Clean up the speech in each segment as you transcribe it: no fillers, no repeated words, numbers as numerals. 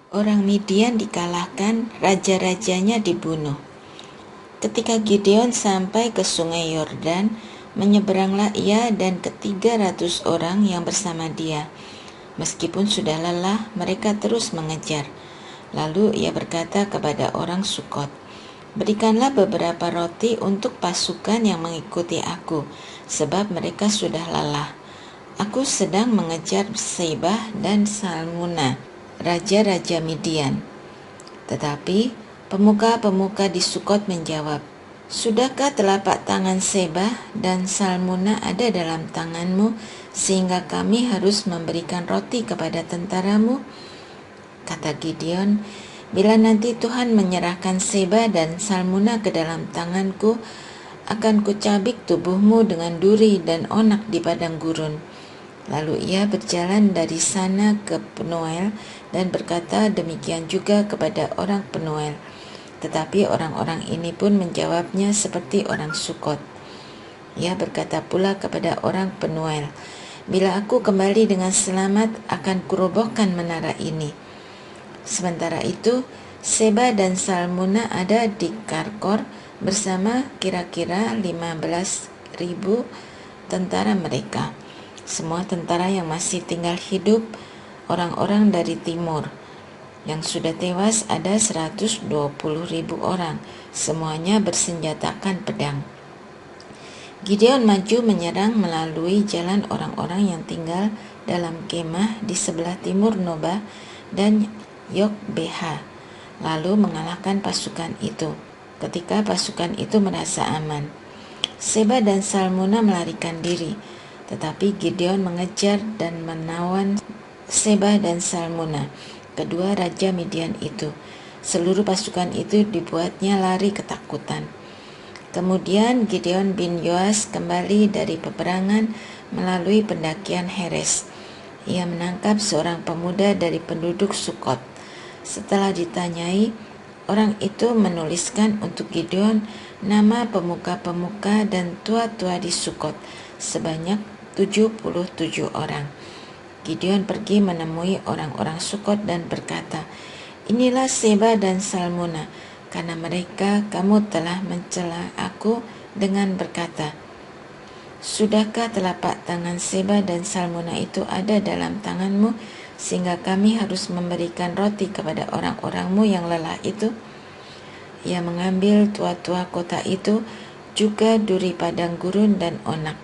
Orang Midian dikalahkan, raja-rajanya dibunuh. Ketika Gideon sampai ke sungai Yordan, menyeberanglah ia dan ke-300 orang yang bersama dia. Meskipun sudah lelah, mereka terus mengejar. Lalu ia berkata kepada orang Sukot, "Berikanlah beberapa roti untuk pasukan yang mengikuti aku, sebab mereka sudah lelah. Aku sedang mengejar Sebah dan Salmuna, raja-raja Midian." Tetapi pemuka-pemuka di Sukot menjawab, "Sudahkah telapak tangan Sebah dan Salmuna ada dalam tanganmu, sehingga kami harus memberikan roti kepada tentaramu?" Kata Gideon, "Bila nanti Tuhan menyerahkan Sebah dan Salmuna ke dalam tanganku, akan kucabik tubuhmu dengan duri dan onak di padang gurun." Lalu ia berjalan dari sana ke Penuel dan berkata demikian juga kepada orang Penuel. Tetapi orang-orang ini pun menjawabnya seperti orang Sukot. Ia berkata pula kepada orang Penuel, "Bila aku kembali dengan selamat, akan kurobohkan menara ini." Sementara itu, Seba dan Salmuna ada di Karkor bersama kira-kira 15.000 tentara mereka. Semua tentara yang masih tinggal hidup, orang-orang dari timur. Yang sudah tewas ada 120.000 orang, semuanya bersenjatakan pedang. Gideon maju menyerang melalui jalan orang-orang yang tinggal dalam kemah di sebelah timur Noba dan Yokbeha, lalu mengalahkan pasukan itu. Ketika pasukan itu merasa aman, Seba dan Salmuna melarikan diri, tetapi Gideon mengejar dan menawan Seba dan Salmuna, kedua raja Midian itu. Seluruh pasukan itu dibuatnya lari ketakutan. Kemudian Gideon bin Yoas kembali dari peperangan melalui pendakian Heres. Ia menangkap seorang pemuda dari penduduk Sukot. Setelah ditanyai, orang itu menuliskan untuk Gideon nama pemuka-pemuka dan tua-tua di Sukot, sebanyak 77 orang. Gideon pergi menemui orang-orang Sukot dan berkata, "Inilah Seba dan Salmuna, karena mereka kamu telah mencela aku dengan berkata, 'Sudahkah telapak tangan Seba dan Salmuna itu ada dalam tanganmu, sehingga kami harus memberikan roti kepada orang-orangmu yang lelah itu?' Ia mengambil tua-tua kota itu, juga duri padang gurun dan onak.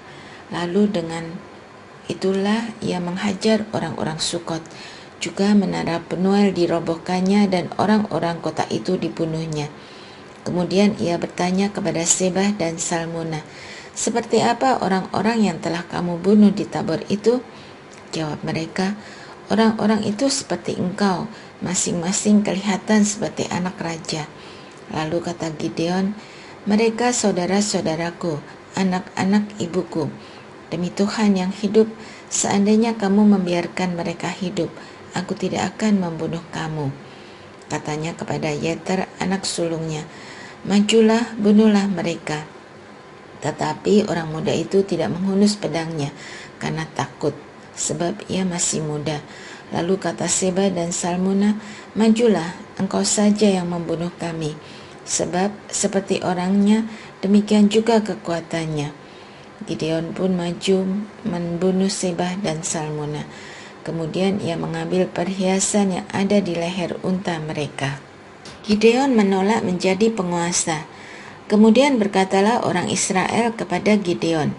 Lalu dengan itulah ia menghajar orang-orang Sukot. Juga menara Penuel dirobohkannya dan orang-orang kota itu dibunuhnya. Kemudian ia bertanya kepada Sebah dan Salmuna, 'Seperti apa orang-orang yang telah kamu bunuh di Tabor itu?' Jawab mereka, 'Orang-orang itu seperti engkau, masing-masing kelihatan seperti anak raja.' Lalu kata Gideon, 'Mereka saudara-saudaraku, anak-anak ibuku. Demi Tuhan yang hidup, seandainya kamu membiarkan mereka hidup, aku tidak akan membunuh kamu.' Katanya kepada Yeter anak sulungnya, 'Majulah, bunuhlah mereka.' Tetapi orang muda itu tidak menghunus pedangnya karena takut, sebab ia masih muda. Lalu kata Seba dan Salmuna, 'Majulah, engkau saja yang membunuh kami, sebab seperti orangnya, demikian juga kekuatannya.' Gideon pun maju membunuh Sebah dan Salmuna. Kemudian ia mengambil perhiasan yang ada di leher unta mereka. Gideon menolak menjadi penguasa. Kemudian berkatalah orang Israel kepada Gideon,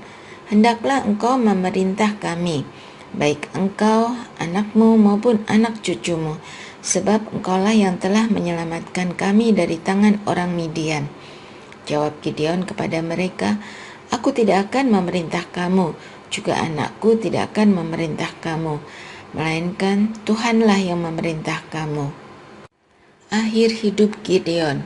'Hendaklah engkau memerintah kami, baik engkau, anakmu maupun anak cucumu, sebab engkaulah yang telah menyelamatkan kami dari tangan orang Midian.' Jawab Gideon kepada mereka, 'Aku tidak akan memerintah kamu, juga anakku tidak akan memerintah kamu, melainkan Tuhanlah yang memerintah kamu.'" Akhir hidup Gideon.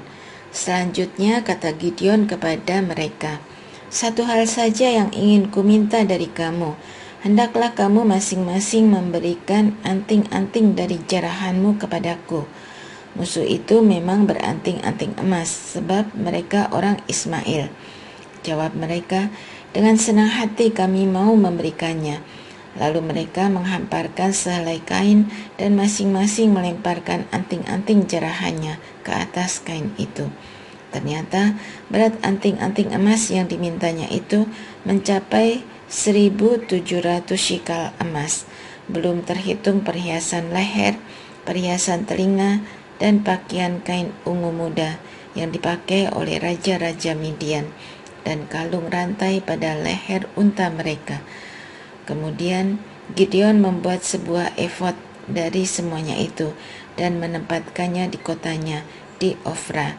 Selanjutnya kata Gideon kepada mereka, "Satu hal saja yang ingin kuminta dari kamu, hendaklah kamu masing-masing memberikan anting-anting dari jarahanmu kepadaku." Musuh itu memang beranting-anting emas, sebab mereka orang Ismail. Jawab mereka, "Dengan senang hati kami mau memberikannya." Lalu mereka menghamparkan sehelai kain dan masing-masing melemparkan anting-anting jerahannya ke atas kain itu. Ternyata berat anting-anting emas yang dimintanya itu mencapai 1.700 shikal emas, belum terhitung perhiasan leher, perhiasan telinga, dan pakaian kain ungu muda yang dipakai oleh raja-raja Midian, dan kalung rantai pada leher unta mereka. Kemudian Gideon membuat sebuah efod dari semuanya itu dan menempatkannya di kotanya, di Ofra.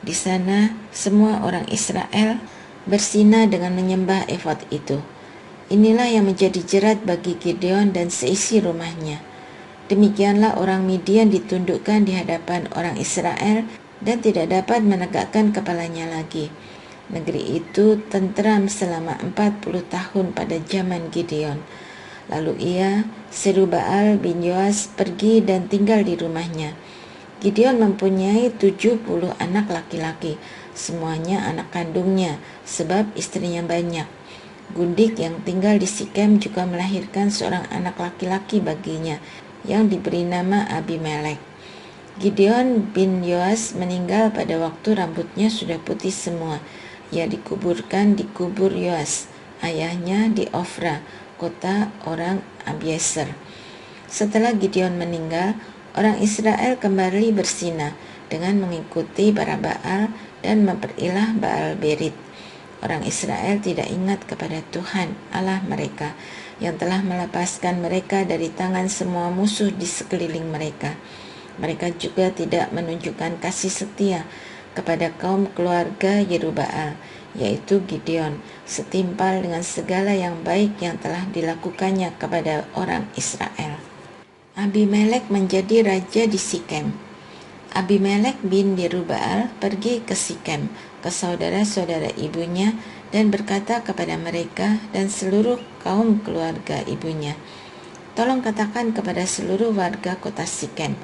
Di sana semua orang Israel berzina dengan menyembah efod itu. Inilah yang menjadi jerat bagi Gideon dan seisi rumahnya. Demikianlah orang Midian ditundukkan di hadapan orang Israel dan tidak dapat menegakkan kepalanya lagi. Negeri itu tentram selama 40 tahun pada zaman Gideon. Lalu ia, Serubaal bin Yoas, pergi dan tinggal di rumahnya. Gideon mempunyai 70 anak laki-laki, semuanya anak kandungnya, sebab istrinya banyak. Gundik yang tinggal di Sikem juga melahirkan seorang anak laki-laki baginya, yang diberi nama Abimelek. Gideon bin Yoas meninggal pada waktu rambutnya sudah putih semua. Ia dikuburkan di kubur Yoas, ayahnya, di Ofra, kota orang Abieser. Setelah Gideon meninggal, orang Israel kembali berzina dengan mengikuti para Baal dan memperilah Baal Berit. Orang Israel tidak ingat kepada Tuhan Allah mereka yang telah melepaskan mereka dari tangan semua musuh di sekeliling mereka. Mereka juga tidak menunjukkan kasih setia kepada kaum keluarga Yerubaal, yaitu Gideon, setimpal dengan segala yang baik yang telah dilakukannya kepada orang Israel. Abimelek menjadi raja di Sikem. Abimelek bin Yerubaal pergi ke Sikem, ke saudara-saudara ibunya, dan berkata kepada mereka dan seluruh kaum keluarga ibunya, "Tolong katakan kepada seluruh warga kota Sikem,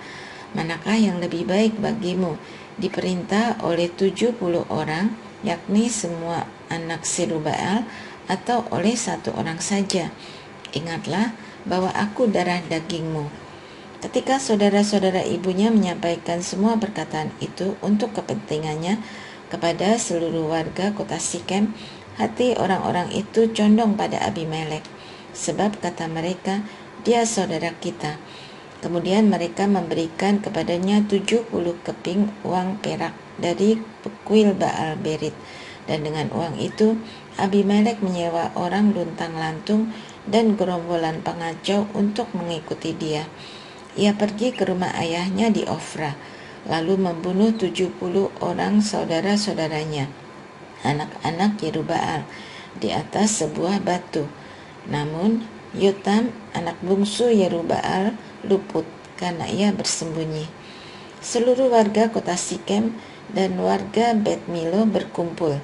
manakah yang lebih baik bagimu, diperintah oleh 70 orang, yakni semua anak Serubaal, atau oleh satu orang saja? Ingatlah bahwa aku darah dagingmu." Ketika saudara-saudara ibunya menyampaikan semua perkataan itu untuk kepentingannya kepada seluruh warga kota Sikem, hati orang-orang itu condong pada Abimelek, sebab kata mereka, "Dia saudara kita." Kemudian mereka memberikan kepadanya 70 keping uang perak dari kuil Baal Berit, dan dengan uang itu Abimelek menyewa orang luntang-lantung dan gerombolan pengacau untuk mengikuti dia. Ia pergi ke rumah ayahnya di Ofra, lalu membunuh 70 orang saudara-saudaranya, anak-anak Yerubaal, di atas sebuah batu. Namun Yotam, anak bungsu Yerubaal, luput karena ia bersembunyi. Seluruh warga kota Sikem dan warga Bet Milo berkumpul.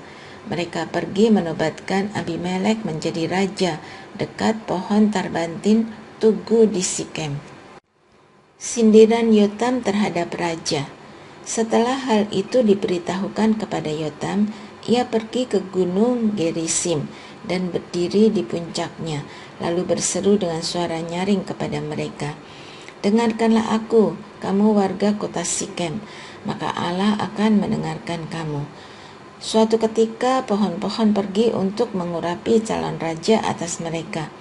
Mereka pergi menobatkan Abimelek menjadi raja dekat pohon Tarbantin tugu di Sikem. Sindiran Yotam terhadap raja. Setelah hal itu diberitahukan kepada Yotam, ia pergi ke gunung Gerisim dan berdiri di puncaknya, lalu berseru dengan suara nyaring kepada mereka, "Dengarkanlah aku, kamu warga kota Sikem, maka Allah akan mendengarkan kamu. Suatu ketika pohon-pohon pergi untuk mengurapi calon raja atas mereka.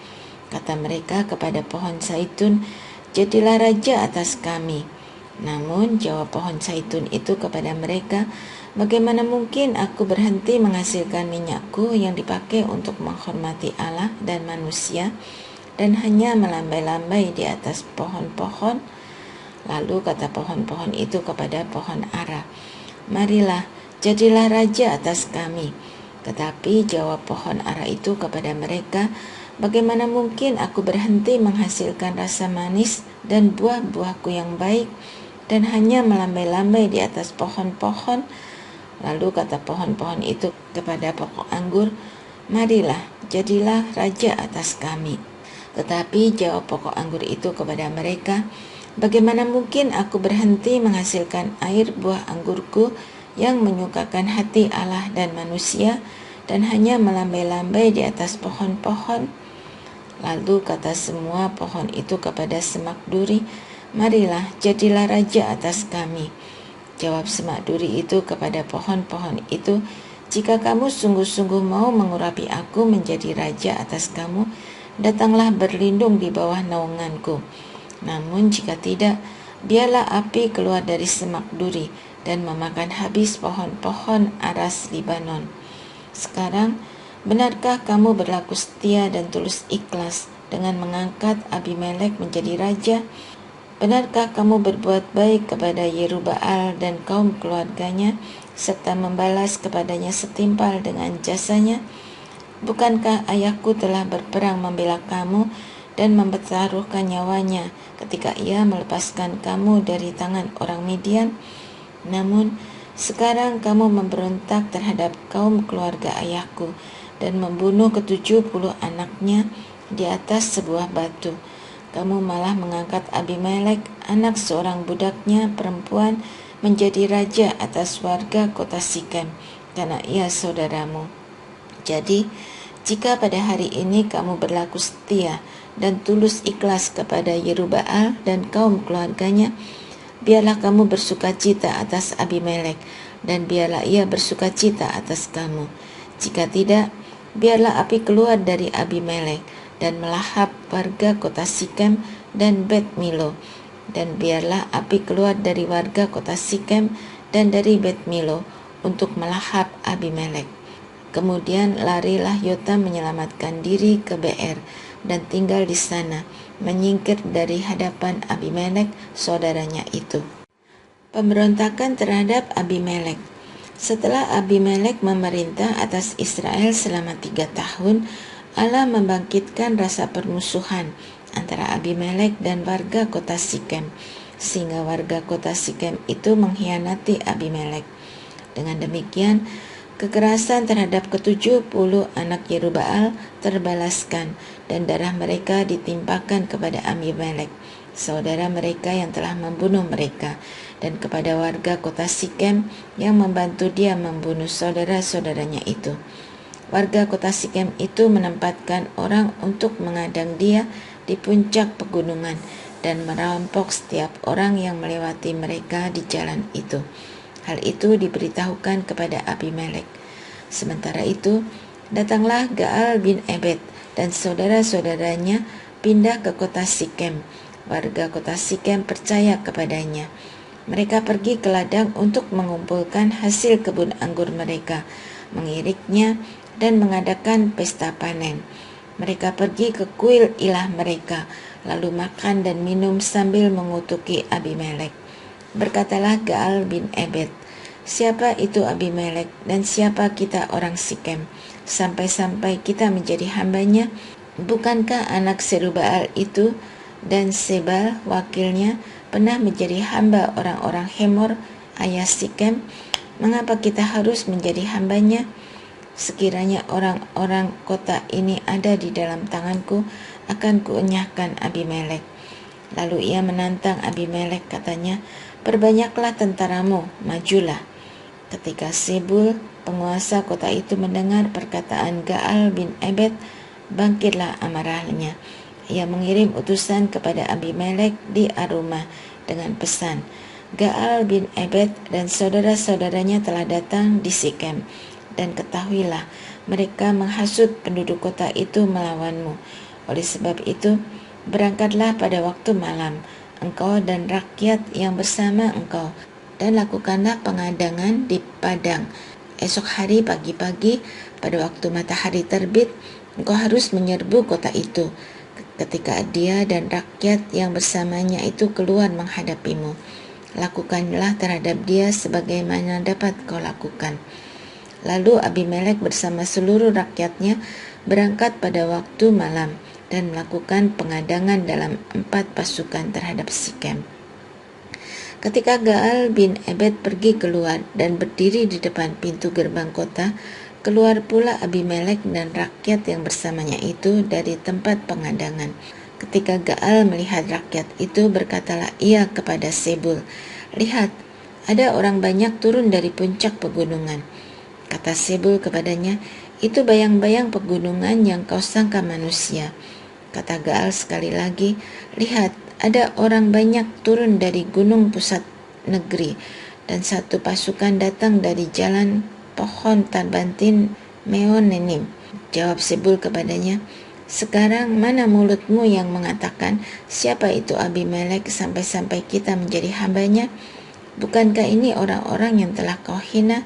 Kata mereka kepada pohon zaitun, 'Jadilah raja atas kami.' Namun jawab pohon zaitun itu kepada mereka, 'Bagaimana mungkin aku berhenti menghasilkan minyakku yang dipakai untuk menghormati Allah dan manusia, dan hanya melambai-lambai di atas pohon-pohon?' Lalu kata pohon-pohon itu kepada pohon ara, 'Marilah, jadilah raja atas kami.' Tetapi jawab pohon ara itu kepada mereka, 'Bagaimana mungkin aku berhenti menghasilkan rasa manis dan buah-buahku yang baik, dan hanya melambai-lambai di atas pohon-pohon?' Lalu kata pohon-pohon itu kepada pokok anggur, 'Marilah, jadilah raja atas kami.' Tetapi jawab pokok anggur itu kepada mereka, 'Bagaimana mungkin aku berhenti menghasilkan air buah anggurku yang menyukakan hati Allah dan manusia, dan hanya melambai-lambai di atas pohon-pohon?' Lalu kata semua pohon itu kepada semak duri, "Marilah, jadilah raja atas kami." Jawab semak duri itu kepada pohon-pohon itu, "Jika kamu sungguh-sungguh mau mengurapi aku menjadi raja atas kamu, datanglah berlindung di bawah naunganku. Namun jika tidak, biarlah api keluar dari semak duri dan memakan habis pohon-pohon aras Libanon. Sekarang, benarkah kamu berlaku setia dan tulus ikhlas dengan mengangkat Abimelek menjadi raja? Benarkah kamu berbuat baik kepada Yerubbaal dan kaum keluarganya, serta membalas kepadanya setimpal dengan jasanya? Bukankah ayahku telah berperang membela kamu dan mempertaruhkan nyawanya ketika ia melepaskan kamu dari tangan orang Midian? Namun, sekarang kamu memberontak terhadap kaum keluarga ayahku dan membunuh ke-70 anaknya di atas sebuah batu. Kamu malah mengangkat Abimelek, anak seorang budaknya perempuan, menjadi raja atas warga kota Sikem, karena ia saudaramu. Jadi, jika pada hari ini kamu berlaku setia dan tulus ikhlas kepada Yerubbaal dan kaum keluarganya, biarlah kamu bersukacita atas Abimelek, dan biarlah ia bersukacita atas kamu. Jika tidak, biarlah api keluar dari Abimelek dan melahap warga kota Sikem dan Bet Milo, dan biarlah api keluar dari warga kota Sikem dan dari Bet Milo untuk melahap Abimelek. Kemudian larilah Yotam menyelamatkan diri ke Beer dan tinggal di sana, menyingkir dari hadapan Abimelek saudaranya itu. Pemberontakan terhadap Abimelek. Setelah Abimelek memerintah atas Israel selama 3 tahun, Allah membangkitkan rasa permusuhan antara Abimelek dan warga kota Sikem, sehingga warga kota Sikem itu mengkhianati Abimelek. Dengan demikian, kekerasan terhadap ke-70 anak Yerubbaal terbalaskan dan darah mereka ditimpakan kepada Abimelek, saudara mereka yang telah membunuh mereka, dan kepada warga kota Sikem yang membantu dia membunuh saudara-saudaranya itu. Warga kota Sikem itu menempatkan orang untuk mengadang dia di puncak pegunungan dan merampok setiap orang yang melewati mereka di jalan itu. Hal itu diberitahukan kepada Abimelek. Sementara itu, datanglah Gaal bin Ebed dan saudara-saudaranya pindah ke kota Sikem. Warga kota Sikem percaya kepadanya. Mereka pergi ke ladang untuk mengumpulkan hasil kebun anggur mereka, mengiriknya, dan mengadakan pesta panen. Mereka pergi ke kuil ilah mereka, lalu makan dan minum sambil mengutuki Abimelek. Berkatalah Gaal bin Ebed, "Siapa itu Abimelek dan siapa kita orang Sikem, sampai-sampai kita menjadi hambanya? Bukankah anak Serubbaal itu dan Sebal wakilnya pernah menjadi hamba orang-orang Hemor, ayah Sikem? Mengapa kita harus menjadi hambanya? Sekiranya orang-orang kota ini ada di dalam tanganku, akan kuenyahkan Abimelek." Lalu ia menantang Abimelek, katanya, "Perbanyaklah tentaramu, majulah." Ketika Sebul, penguasa kota itu, mendengar perkataan Gaal bin Ebed, bangkitlah amarahnya. Ia mengirim utusan kepada Abimelek di Arumah dengan pesan, "Gaal bin Ebed dan saudara-saudaranya telah datang di Sikem, dan ketahuilah, mereka menghasut penduduk kota itu melawanmu. Oleh sebab itu, berangkatlah pada waktu malam, engkau dan rakyat yang bersama engkau, dan lakukanlah pengadangan di padang. Esok hari pagi-pagi, pada waktu matahari terbit, engkau harus menyerbu kota itu, ketika dia dan rakyat yang bersamanya itu keluar menghadapimu. Lakukanlah terhadap dia sebagaimana dapat kau lakukan." Lalu Abimelek bersama seluruh rakyatnya berangkat pada waktu malam dan melakukan pengadangan dalam 4 pasukan terhadap Sikem. Ketika Gaal bin Ebed pergi keluar dan berdiri di depan pintu gerbang kota, keluar pula Abimelek dan rakyat yang bersamanya itu dari tempat pengadangan. Ketika Gaal melihat rakyat itu, berkatalah ia kepada Sebul, "Lihat, ada orang banyak turun dari puncak pegunungan." Kata Sebul kepadanya, "Itu bayang-bayang pegunungan yang kau sangka manusia." Kata Gaal sekali lagi, "Lihat, ada orang banyak turun dari gunung pusat negeri, dan satu pasukan datang dari jalan pohon Tarbantin Meonenim." Jawab Zebul kepadanya, "Sekarang mana mulutmu yang mengatakan, siapa itu Abimelek sampai-sampai kita menjadi hambanya? Bukankah ini orang-orang yang telah kau hina?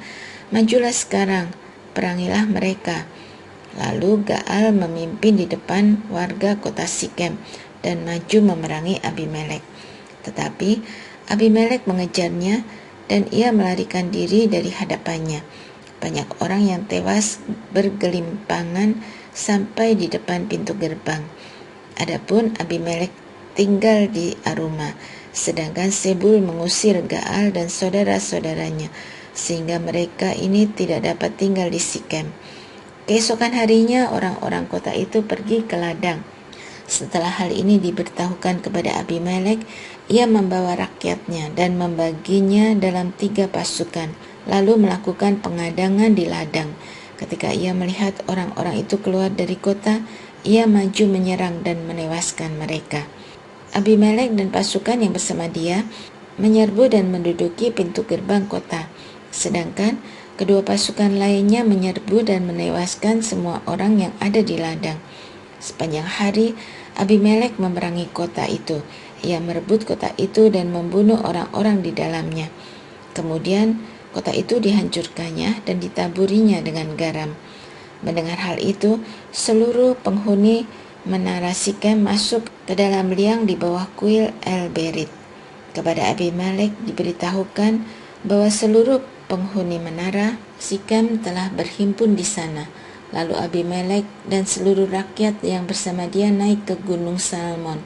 Majulah sekarang, perangilah mereka." Lalu Gaal memimpin di depan warga kota Sikem dan maju memerangi Abimelek. Tetapi Abimelek mengejarnya dan ia melarikan diri dari hadapannya. Banyak orang yang tewas bergelimpangan sampai di depan pintu gerbang. Adapun Abimelek tinggal di Aruma, sedangkan Zebul mengusir Gaal dan saudara-saudaranya, sehingga mereka ini tidak dapat tinggal di Sikem. Keesokan harinya orang-orang kota itu pergi ke ladang. Setelah hal ini diberitahukan kepada Abimelek, ia membawa rakyatnya dan membaginya dalam 3 pasukan, lalu melakukan pengadangan di ladang. Ketika ia melihat orang-orang itu keluar dari kota, ia maju menyerang dan menewaskan mereka. Abimelek dan pasukan yang bersama dia menyerbu dan menduduki pintu gerbang kota, sedangkan kedua pasukan lainnya menyerbu dan menewaskan semua orang yang ada di ladang. Sepanjang hari, Abimelek memerangi kota itu. Ia merebut kota itu dan membunuh orang-orang di dalamnya. Kemudian, kota itu dihancurkannya dan ditaburinya dengan garam. Mendengar hal itu, seluruh penghuni menara Sikem masuk ke dalam liang di bawah kuil El-Berit. Kepada Abimelek diberitahukan bahwa seluruh penghuni menara Sikem telah berhimpun di sana. Lalu Abimelek dan seluruh rakyat yang bersama dia naik ke Gunung Salmon.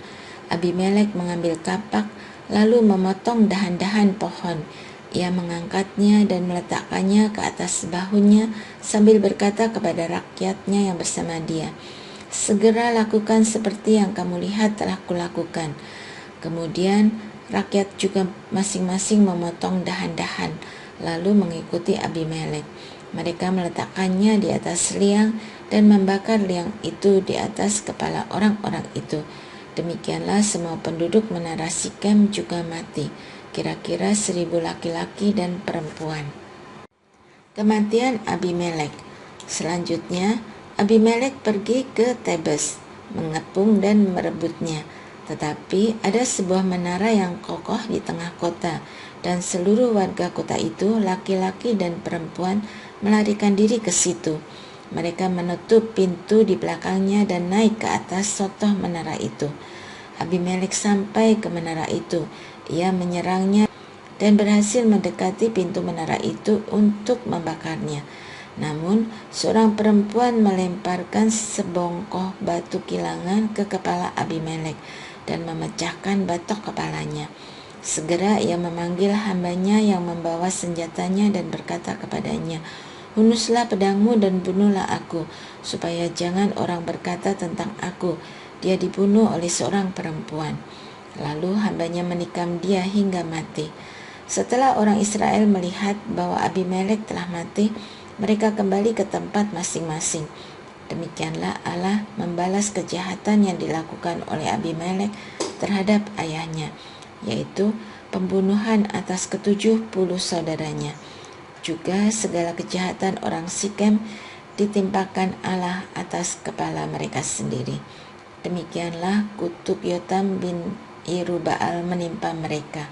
Abimelek mengambil kapak lalu memotong dahan-dahan pohon. Ia mengangkatnya dan meletakkannya ke atas bahunya sambil berkata kepada rakyatnya yang bersama dia, "Segera lakukan seperti yang kamu lihat telah kulakukan." Kemudian rakyat juga masing-masing memotong dahan-dahan lalu mengikuti Abimelek. Mereka meletakkannya di atas liang dan membakar liang itu di atas kepala orang-orang itu. Demikianlah semua penduduk menara Sikem juga mati, kira-kira 1.000 laki-laki dan perempuan. Kematian Abimelek. Selanjutnya, Abimelek pergi ke Tebes, mengepung dan merebutnya. Tetapi ada sebuah menara yang kokoh di tengah kota, dan seluruh warga kota itu, laki-laki dan perempuan, melarikan diri ke situ. Mereka menutup pintu di belakangnya dan naik ke atas sotoh menara itu. Abimelek sampai ke menara itu. Ia menyerangnya dan berhasil mendekati pintu menara itu untuk membakarnya. Namun, seorang perempuan melemparkan sebongkoh batu kilangan ke kepala Abimelek dan memecahkan batok kepalanya. Segera ia memanggil hambanya yang membawa senjatanya dan berkata kepadanya, "Hunuslah pedangmu dan bunuhlah aku, supaya jangan orang berkata tentang aku, dia dibunuh oleh seorang perempuan." Lalu hambanya menikam dia hingga mati. Setelah orang Israel melihat bahwa Abimelek telah mati, mereka kembali ke tempat masing-masing. Demikianlah Allah membalas kejahatan yang dilakukan oleh Abimelek terhadap ayahnya, yaitu pembunuhan atas ke-70 saudaranya. Juga segala kejahatan orang Sikem ditimpakan Allah atas kepala mereka sendiri. Demikianlah kutuk Yotam bin Yerubaal menimpa mereka.